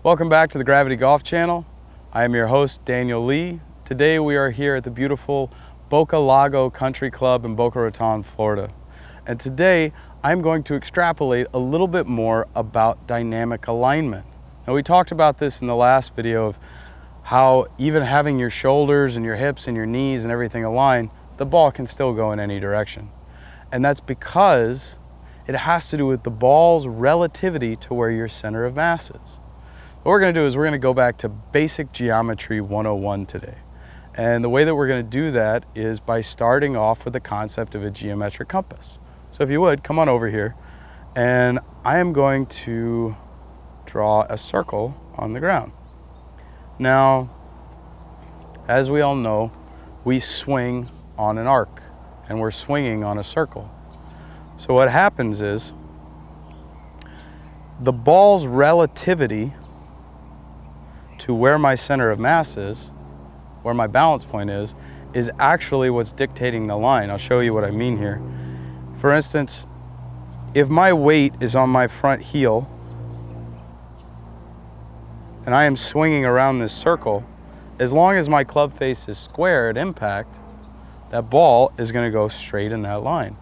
Welcome back to the Gravity Golf Channel. I am your host, Daniel Lee. Today we are here at the beautiful Boca Lago Country Club in Boca Raton, Florida. And today I'm going to extrapolate a little bit more about dynamic alignment. Now, we talked about this in the last video of how even having your shoulders and your hips and your knees and everything aligned, the ball can still go in any direction. And that's because it has to do with the ball's relativity to where your center of mass is. What we're going to do is we're going to go back to basic geometry 101 today. And the way that we're going to do that is by starting off with the concept of a geometric compass. So if you would, come on over here, and I am going to draw a circle on the ground. Now, as we all know, we swing on an arc, and we're swinging on a circle. So what happens is the ball's relativity to where my center of mass is, where my balance point is actually what's dictating the line. I'll show you what I mean here. For instance, if my weight is on my front heel and I am swinging around this circle, as long as my club face is square at impact, that ball is going to go straight in that line,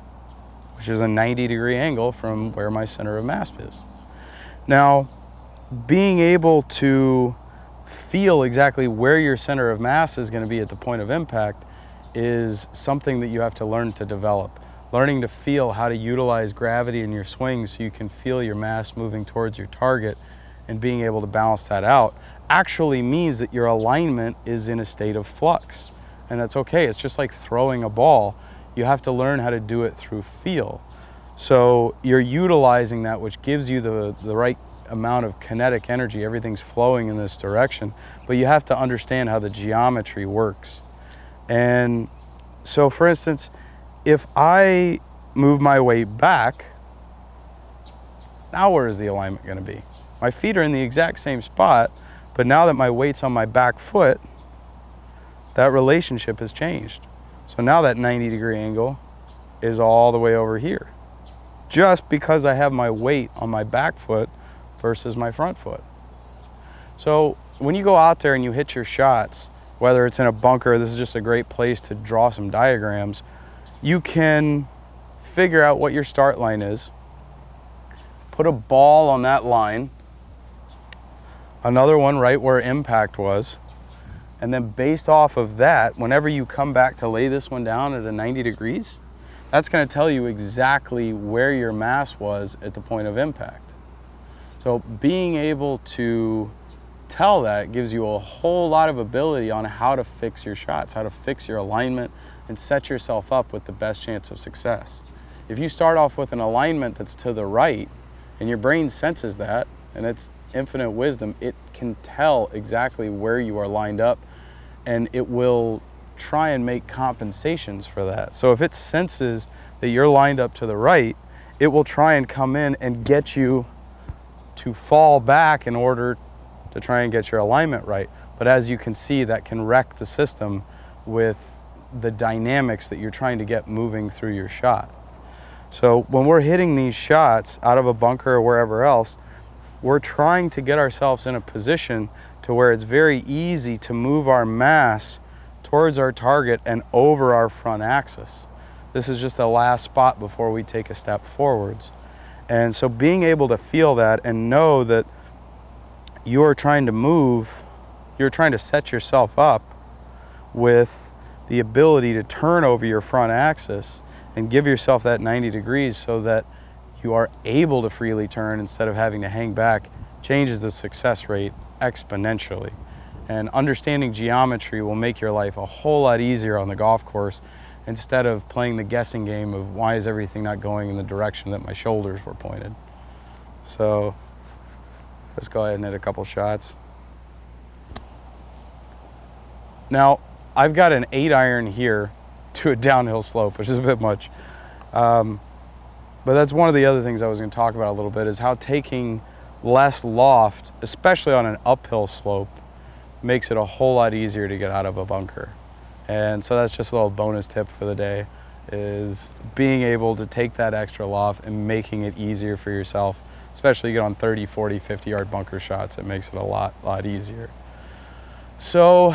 which is a 90-degree angle from where my center of mass is. Now, being able to feel exactly where your center of mass is going to be at the point of impact is something that you have to learn to develop. Learning to feel how to utilize gravity in your swing so you can feel your mass moving towards your target and being able to balance that out actually means that your alignment is in a state of flux. And that's okay. It's just like throwing a ball. You have to learn how to do it through feel. So you're utilizing that, which gives you the right amount of kinetic energy. Everything's flowing in this direction, but you have to understand how the geometry works. And so, for instance, if I move my weight back, now where is the alignment going to be? My feet are in the exact same spot, but now that my weight's on my back foot, that relationship has changed. So now that 90-degree angle is all the way over here, just because I have my weight on my back foot versus my front foot. So when you go out there and you hit your shots, whether it's in a bunker, this is just a great place to draw some diagrams, you can figure out what your start line is, put a ball on that line, another one right where impact was, and then based off of that, whenever you come back to lay this one down at a 90 degrees, that's going to tell you exactly where your mass was at the point of impact. So being able to tell that gives you a whole lot of ability on how to fix your shots, how to fix your alignment, and set yourself up with the best chance of success. If you start off with an alignment that's to the right, and your brain senses that, and it's infinite wisdom, it can tell exactly where you are lined up, and it will try and make compensations for that. So if it senses that you're lined up to the right, it will try and come in and get you to fall back in order to try and get your alignment right. But as you can see, that can wreck the system with the dynamics that you're trying to get moving through your shot. So when we're hitting these shots out of a bunker or wherever else, we're trying to get ourselves in a position to where it's very easy to move our mass towards our target and over our front axis. This is just the last spot before we take a step forwards. And so being able to feel that and know that you're trying to move, you're trying to set yourself up with the ability to turn over your front axis and give yourself that 90 degrees so that you are able to freely turn instead of having to hang back, changes the success rate exponentially. And understanding geometry will make your life a whole lot easier on the golf course instead of playing the guessing game of why is everything not going in the direction that my shoulders were pointed. So let's go ahead and hit a couple shots. Now, I've got an 8-iron here to a downhill slope, which is a bit much. But that's one of the other things I was going to talk about a little bit, is how taking less loft, especially on an uphill slope, makes it a whole lot easier to get out of a bunker. And so that's just a little bonus tip for the day, is being able to take that extra loft and making it easier for yourself especially get on 30, 40, 50-yard bunker shots. It makes it a lot easier. So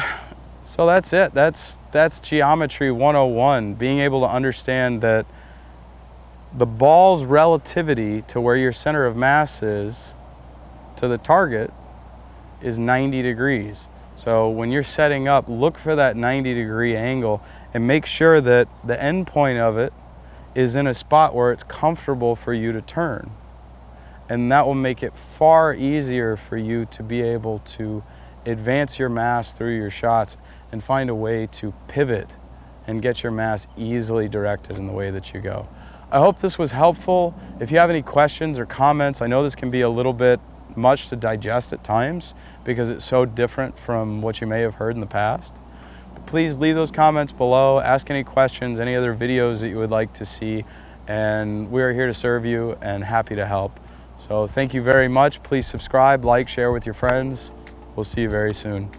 that's it. That's geometry 101, being able to understand that the ball's relativity to where your center of mass is to the target is 90 degrees. So when you're setting up, look for that 90-degree angle and make sure that the end point of it is in a spot where it's comfortable for you to turn. And that will make it far easier for you to be able to advance your mass through your shots and find a way to pivot and get your mass easily directed in the way that you go. I hope this was helpful. If you have any questions or comments, I know this can be a little bit much to digest at times because it's so different from what you may have heard in the past. But please leave those comments below, ask any questions, any other videos that you would like to see, and we are here to serve you and happy to help. So thank you very much. Please subscribe, like, share with your friends. We'll see you very soon.